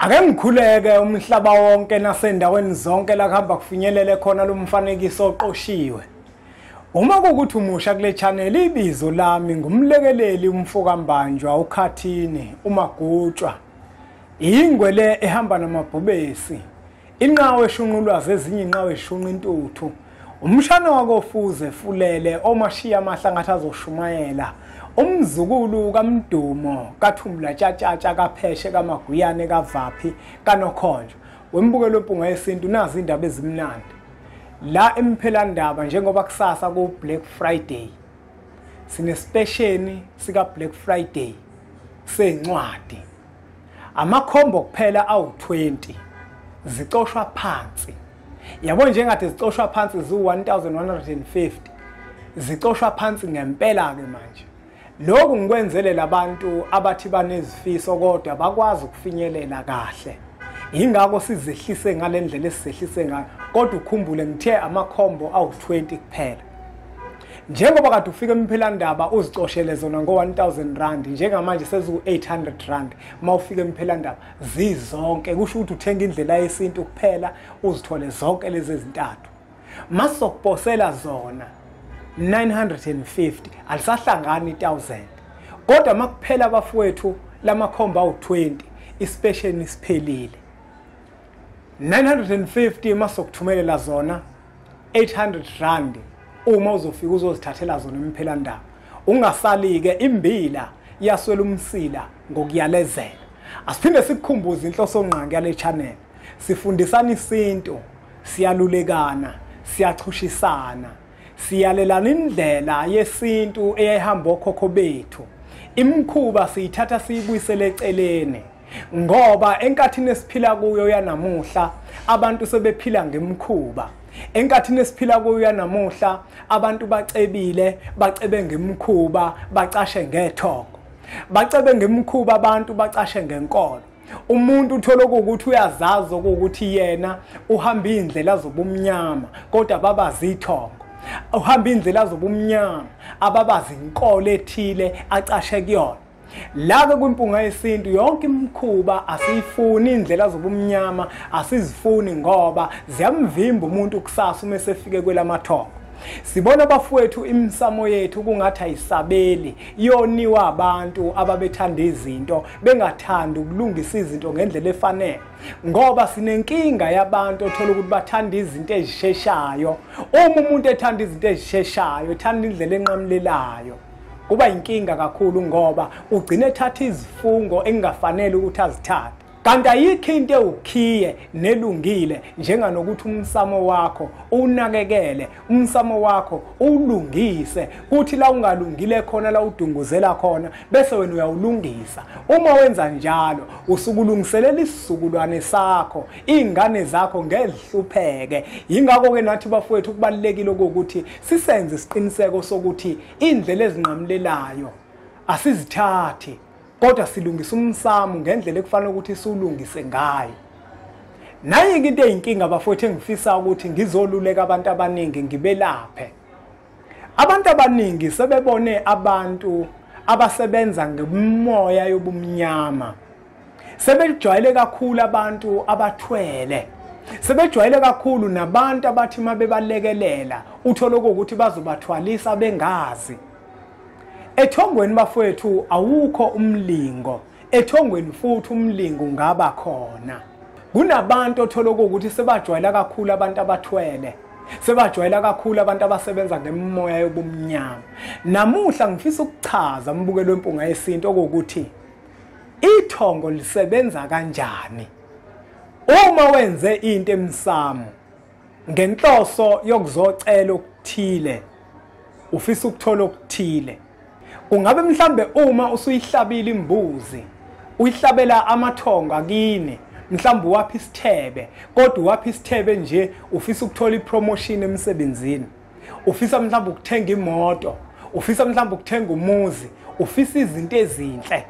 Ake ngikhuleke umhlaba wonke nasendaweni zonke la kuhamba kufinyelele khona lo mfanekiso oqoshiwe. Uma kukuthi umusha kule channel ibizo lami ngumlekeleli umfokambanjwa uKhathini uMagutshwa. Ingwele ehamba namabhubesi. Inqawe eshunqulwazi ezinye inqawe eshunqa intuthu. Umshana wakofuze fulele omashiya amahlangathi azoshumayela. Umzukulu kaMdumo kaThumbula Tshatatsha kaPheshe kaMaguyane kaVaphi kaNokhonjo wembukelo impunga yesintu nazi indaba ezimnandi la emphelandaba njengoba kusasa ku Black Friday sine special sika Black Friday sencwadi amakhombo kuphela awu20 zicoshwa phansi yabo njengade zicoshwa phansi zu1150 zicoshwa phansi ngempela ke manje. Lokhu ngikwenzele labantu abathi banezifiso kodwa bakwazi ukufinyelela kahle. Ingakho sizehlise ngalendlela esizehlise ngayo kodwa ukhumbule ngithe amakhombo awu20 kuphela. Njengoba kade ufika emphelandaba uzicoshele zona ngo1000 rand njengamanje sezu800 rand mawufika emphelandaba zizonke kusho ukuthi uthenga indlela yesintu kuphela uzithole zonke lezi ezintathu. Masokuposela zona 950 alisahlangani 1000 kodwa makuphela abafowethu lamakhomba awu20 ispecial isiphelile 950 masokuthumelela zona 800 rand uma uzofika uzozithathela zona emphelandaba ungasali ke imbila yaswela umsila ngokuyalezela. Asiphinde sikukhumbuze inhloso onqangi yale channel sifundisana isintu siyalulekana siyachushisana siyalelana indlela yesintu eyayihamba okhokho bethu. Imkhuba siyithatha siyibuyisele eceleni ngoba enkathini esiphila kuyo yanamuhla abantu sebephila ngemkhuba. Enkathini esiphila kuyo yanamuhla abantu bacebile bacebe ngemkhuba bacashe ngethoko. Bacebe ngemkhuba abantu bacashe ngenkolo. Umuntu uthola ukuthi uyazazi ukuthi yena uhamba indlela zobumnyama kodwa babazi ithongo. Uhamba indlela zobumnyama ababazi inkolo ethile acashe kuyona. Lake kwimpunga yesintu yonke imkhuba asifuni indlela zobumnyama asizifuni ngoba ziyamvimba umuntu kusasa uma sefike kwelamathongo. Sibona abafowethu imsamo yethu kungathi ayisabeli yoniwa abantu ababethanda izinto bengathanda ukulungisa izinto ngendlela efanele ngoba sinenkinga yabantu othola ukuthi bathanda izinto ezisheshayo. Uma umuntu ethanda izinto ezisheshayo ethanda indlela enqamlelayo kuba inkinga kakhulu ngoba ugcina ethatha izifungo engafanele ukuthi azithathe. Kanti ayikho into ewukhiye nelungile njenganokuthi umsamo wakho unakekele, umsamo wakho ulungise, kuthi la ungalungile khona la udunguzela khona bese wena uyawulungisa. Uma wenza njalo usukulungiselela isizukulwane sakho, izingane zakho ngezihlupheke. Yingakho ke nathi bafowethu kubalekile ukuthi sisenze isiqiniseko sokuthi indlela ezinqamlelayo asizithathi kodwa silungisa umsamo ngendlela ekufanele ukuthi siulungise ngayo. Nayi into eyinkinga abafowethu engifisa ukuthi ngizoluleka abantu abaningi ngibelaphe. Abantu abaningi sebebone abantu abasebenza ngemoya yobumnyama. Sebejwayele kakhulu abantu abathwele. Sebejwayele kakhulu nabantu abathi mabebalekelela uthola ukuthi bazobathwalisa bengazi. Ethongweni bafowethu awukho umlingo. Ethongweni futhi umlingo ungaba khona. Kunabantu othola ukuthi sebajwayela kakhulu abantu abathwele. Sebajwayela kakhulu abantu abasebenza ngemoya yobumnyama. Namuhla ngifisa ukuchaza umbukelo wempunga yesintu ukuthi ithongo lisebenza kanjani. Uma wenze into emsamo ngenhloso yokuzocela okuthile ufisa ukuthola okuthile. Kungabe mhlambe uma usuyihlabile imbuzi uyihlabela amathongo akini mhlambe waphi isithebe kodwa waphi isithebe nje ufisa ukuthola ipromotion emsebenzini, ufisa mhlambe ukuthenga imoto, ufisa mhlambe ukuthenga umuzi, ufisa izinto ezinhle.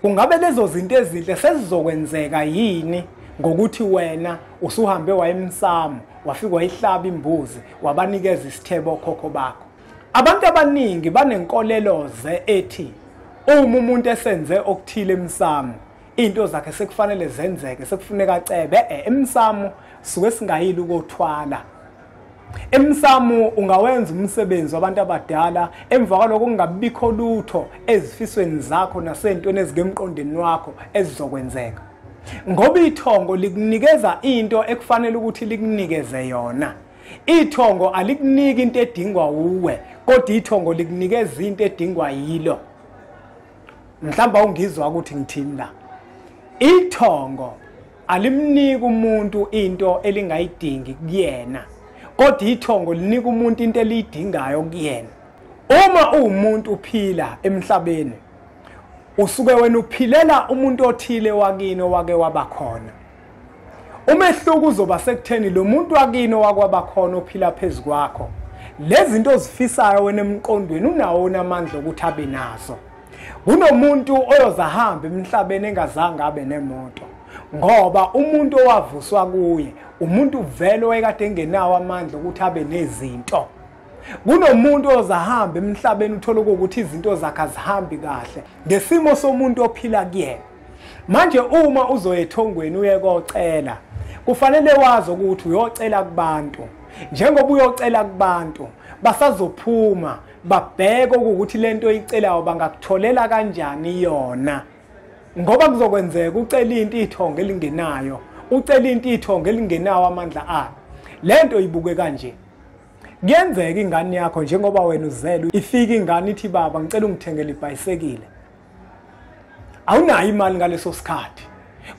Kungabe lezo zinto ezinhle sezizokwenzeka yini ngokuthi wena usuhambe wayemsamo wafika wayihlaba imbuzi wabanikeza isithebe okhokho bakho? Abantu abaningi banenkolelo ethi uma umuntu esenze okuthile emsamo into zakhe sekufanele zenzeke sekufuneka acebe emsamo suke singayili ukothwala. Emsamo ungawenza umsebenzi wabantu abadala emva kwaloko kungabikho lutho ezifisweni zakho nasentweni ezigemqondeni wakho ezizokwenzeka. Ngoba ithongo likunikeza into ekufanele ukuthi likunikeze yona. Ithongo alikuniki into edingwa uwe, kodwa ithongo likunikeza into edingwa yilo. Mhlawumbe ungizwa ukuthi ngithini la. Ithongo alimniki umuntu into elingayidingi kuyena, kodwa ithongo linika umuntu into eliyidingayo kuyena. Uma uwumuntu uphila emhlabeni, usuke wena uphilela umuntu othile wakini owake wabakhona. Umehluko uzoba sekutheni lo muntu wakini owakwabakhona ophila phezulu kwakho. Lezi zinto ozifisayo wena emqondweni unawo amandla ukuthi abe nazo. Kunomuntu oyozahamba emhlabeni engazange abe nemoto, ngoba umuntu owavuswa kuye umuntu vele oyekade engenawo amandla ukuthi abe nezinto. Kunomuntu ozahamba emhlabeni uthola ukuthi izinto zakhe azihambi kahle ngesimo somuntu ophila kuyena. Manje uma uzoyethongweni uye kocela, kufanele wazi ukuthi uyocela kubantu. Njengoba uyocela kubantu, basazophuma babheke ukuthi lento oyicelayo bangakutholela kanjani yona. Ngoba kuzokwenzeka ucela into ithongo elingenayo, ucela into ithongo elingenawo amandla ayo. Lento ibuke kanje. Kuyenzeka ingane yakho njengoba wena uzele ifika ingane ithi baba ngicela ungithengele ibhayisekile. Awunayo imali ngaleso sikhathi.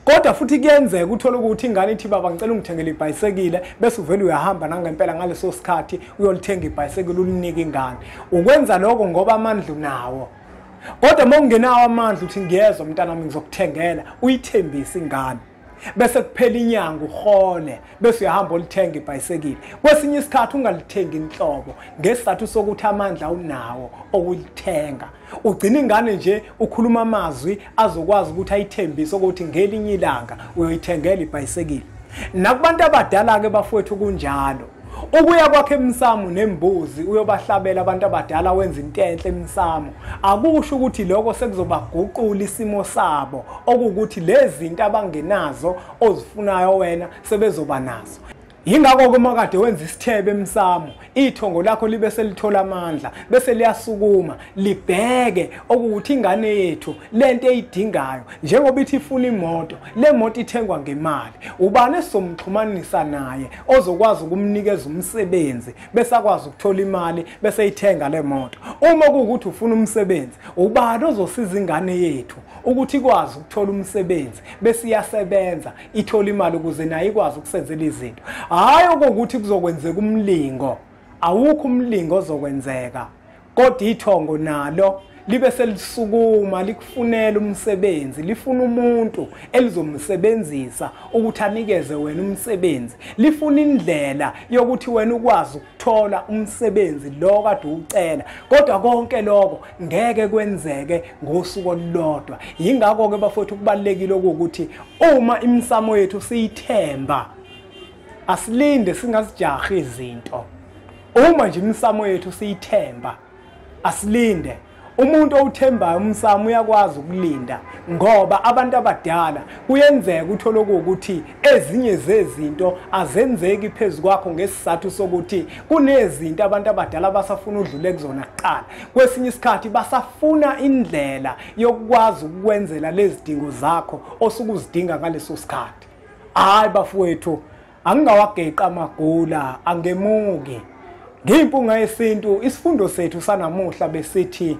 Kodwa futhi kuyenzeka uthola ukuthi ingane ithi baba ngicela ungithengele ibhayisekile bese uvela uyahamba nangempela ngaleso sikhathi uyolithenga ibhayisekile ulinike ingane. Ukwenza lokho ngoba amandla unawo. Kodwa mongenawo amandla uthi ngiyezwa mntana nami ngizokuthengela uyithembisa ingane. Bese kuphela inyanga uhole bese uyahamba ulithenga ibhayisekile. Kwesinye isikhathi ungalithenga inhlobo ngesizathu sokuthi amandla unawo okulithenga. Ugcina ingane nje ukhuluma amazwi azokwazi ukuthi ayithembise ukuthi ngelinye ilanga uyoyithengela ibhayisekile. Nakubantu abadala ke bafowethu kunjalo. Ubuya kwakhe emsamo nembuzi uyobahlabela abantu abadala wenza into enhle emsamo. Akusho ukuthi lokho sekuzobaguqula isimo sabo, okuthi lezi zinto abangenazo ozifunayo wena sebezoba nazo. Yingakho kuma kade wenza isithebe emsamo, ithongo lakho libe selithola amandla, bese liyasukuma libheke ukuthi ingane yethu lento eyidingayo. Njengoba ithi ifuna imoto, le moto ithengwa ngemali. Ubani esomxhumanisa naye ozokwazi ukumnikeza umsebenzi bese akwazi ukuthola imali bese ithenga le moto. Uma kuukuthi ufuna umsebenzi, ubani ozosiza ingane yethu ukuthi ikwazi ukuthola umsebenzi bese iyasebenza ithola imali ukuze nayo ikwazi ukusenzela izinto. Hayi ukuthi kuzokwenzeka umlingo. Awukho umlingo ozokwenzeka. Kodwa ithongo nalo libe selisukuma likufunela umsebenzi, lifuna umuntu elizomsebenzisa ukuthi anikeze wena umsebenzi. Lifuna indlela yokuthi wena ukwazi ukuthola umsebenzi lo kade ucela. Kodwa konke lokho ngeke kwenzeke ngosuku olulodwa. Yingakho ke bafowethu kubalekile ukuthi uma imsamo yethu siyithemba, asilinde singazijahi izinto. Uma nje imsamo yethu siyithemba, asilinde. Umuntu owuthembayo umsamo uyakwazi ukulinda, ngoba abantu abadala kuyenzeka uthola ukuthi ezinye zezinto azenzeki phezulu kwakho ngesizathu sokuthi kunezinto abantu abadala basafuna udlule kuzona kuqala. Kwesinye isikhathi basafuna indlela yokwazi ukwenzela lezi dingo zakho osukuzidinga ngaleso sikhathi. Hayi bafowethu, angingawageqa amagula, angemuki. Ngimpunga yesintu, isifundo sethu sanamuhla besithi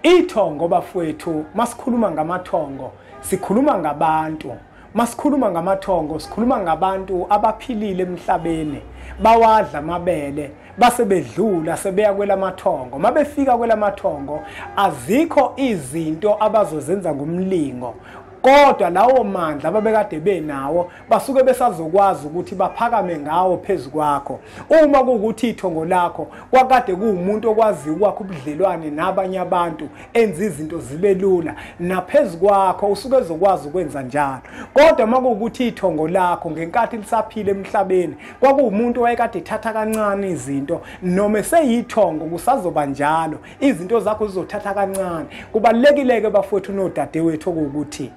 ithongo bafowethu, masikhuluma ngamathongo, sikhuluma ngabantu. Masikhuluma ngamathongo, sikhuluma ngabantu abaphilile emhlabeni, bawadla amabele, base bedlula sebeya kwelamathongo. Mabefika kwelamathongo, azikho izinto abazozenza ngomlingo. Kodwa lawo mandla ababekade benawo basuke besazokwazi ukuthi baphakame ngawo phezulu kwakho. Uma kuukuthi ithongo lakho kwakade kuumuntu okwazi ukwakho ubudlelwane nabanye abantu enza izinto zibe lula, naphezulu kwakho usuke ezokwazi ukwenza njalo. Kodwa makuukuthi ithongo lakho ngenkathi lisaphila emhlabeni kwakuumuntu owayekade ethatha kancane izinto, noma seyithongo kusazoba njalo, izinto zakho zizothatha kancane. Kubalekile ke bafowethu nodadewethu ukuthi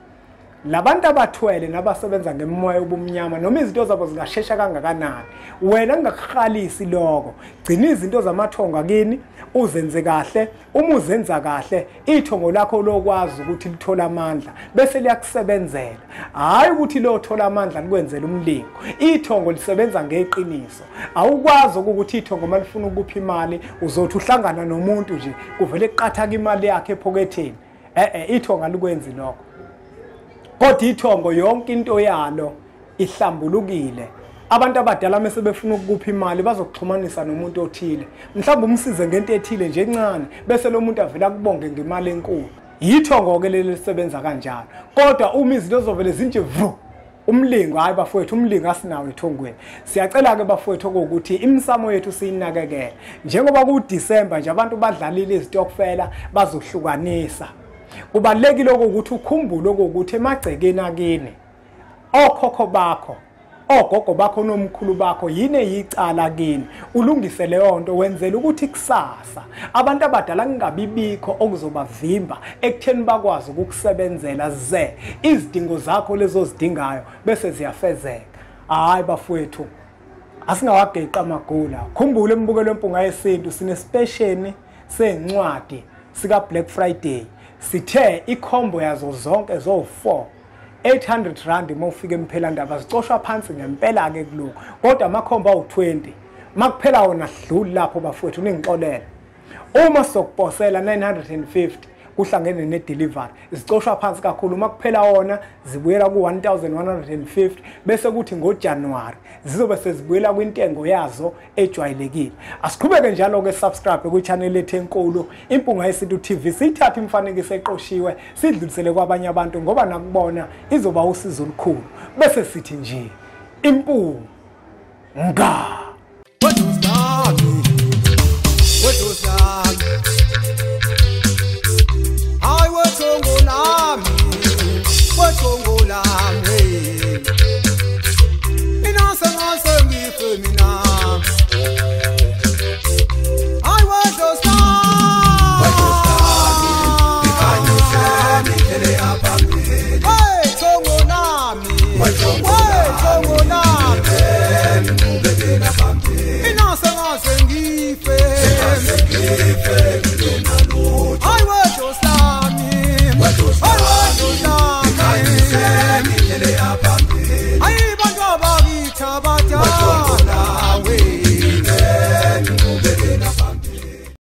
labantu abathwele nabasebenza ngemoya obumnyama noma izinto zabo zingashesha kangakanani wena ngakukhalisi lokho gcina izinto zamathongo kini uzenze kahle uma uzenza kahle ithongo lakho lokwazi ukuthi lithola amandla bese liyakusebenzela hayi ukuthi lothola amandla likwenzela umlingo ithongo lisebenza ngeqiniso awukwazi ukuthi ithongo malifuna ukupha imali uzothi uhlangana nomuntu nje kuvele kuqathaka imali yakhe ephoketheni ithongo alikwenzi lokho kodwa ithongo yonke into yalo ihlambulukile abantu abadala mase befuna ukupha imali bazokuxhumanisa nomuntu othile mhlawumbe umsize ngento ethile nje encane bese lo muntu avela kubonge ngemali enkulu yithongo ke leli lisebenza kanjalo kodwa uma izinto zovele zinje vru umlingo hayi bafowethu umlingo asinawo ethongweni siyacela ke bafowethu ukuthi imsamo yethu siyinakekele njengoba ku December nje abantu badlalile izitokfela bazohlukanisa kubalekile ukuthi ukhumbule ukuthi emagcekeni akini okhokho bakho ogogo bakho nomkhulu bakho yini eyicala kini ulungise leyo nto wenzela ukuthi kusasa abantu abadala ngingabibikho okuzobavimba ekutheni bakwazi ukukusebenzela ze izidingo zakho lezo zidingayo bese ziyafezeka hayi bafowethu asingawageqa amagula khumbula embukelo wempunga yesintu sine special sencwadi sika Black Friday sithe ikhombo yazo zonke zo4 800 rand mawufika emphela ndaba zicoshwa phansi ngempela ke kuloko kodwa amakhomba awu20 makuphela wona sidluli lapho bafowethu ningixolele uma sokuposela 950 kuhlangene ne-delivery zicoshwa phansi kakhulu makuphela wona zibuyela ku1150 bese kuthi ngoJanuary zizobe sezibuyela kwintengo yazo ejwayelekile asiqhubeke njalo ke subscribe ku channel lethu enkulu Impunga Yesintu TV sithatha imfanekiso eqoshiwe sidlulisele kwabanye abantu ngoba nakubona izoba usizo olukhulu bese sithi nje impunga What was that?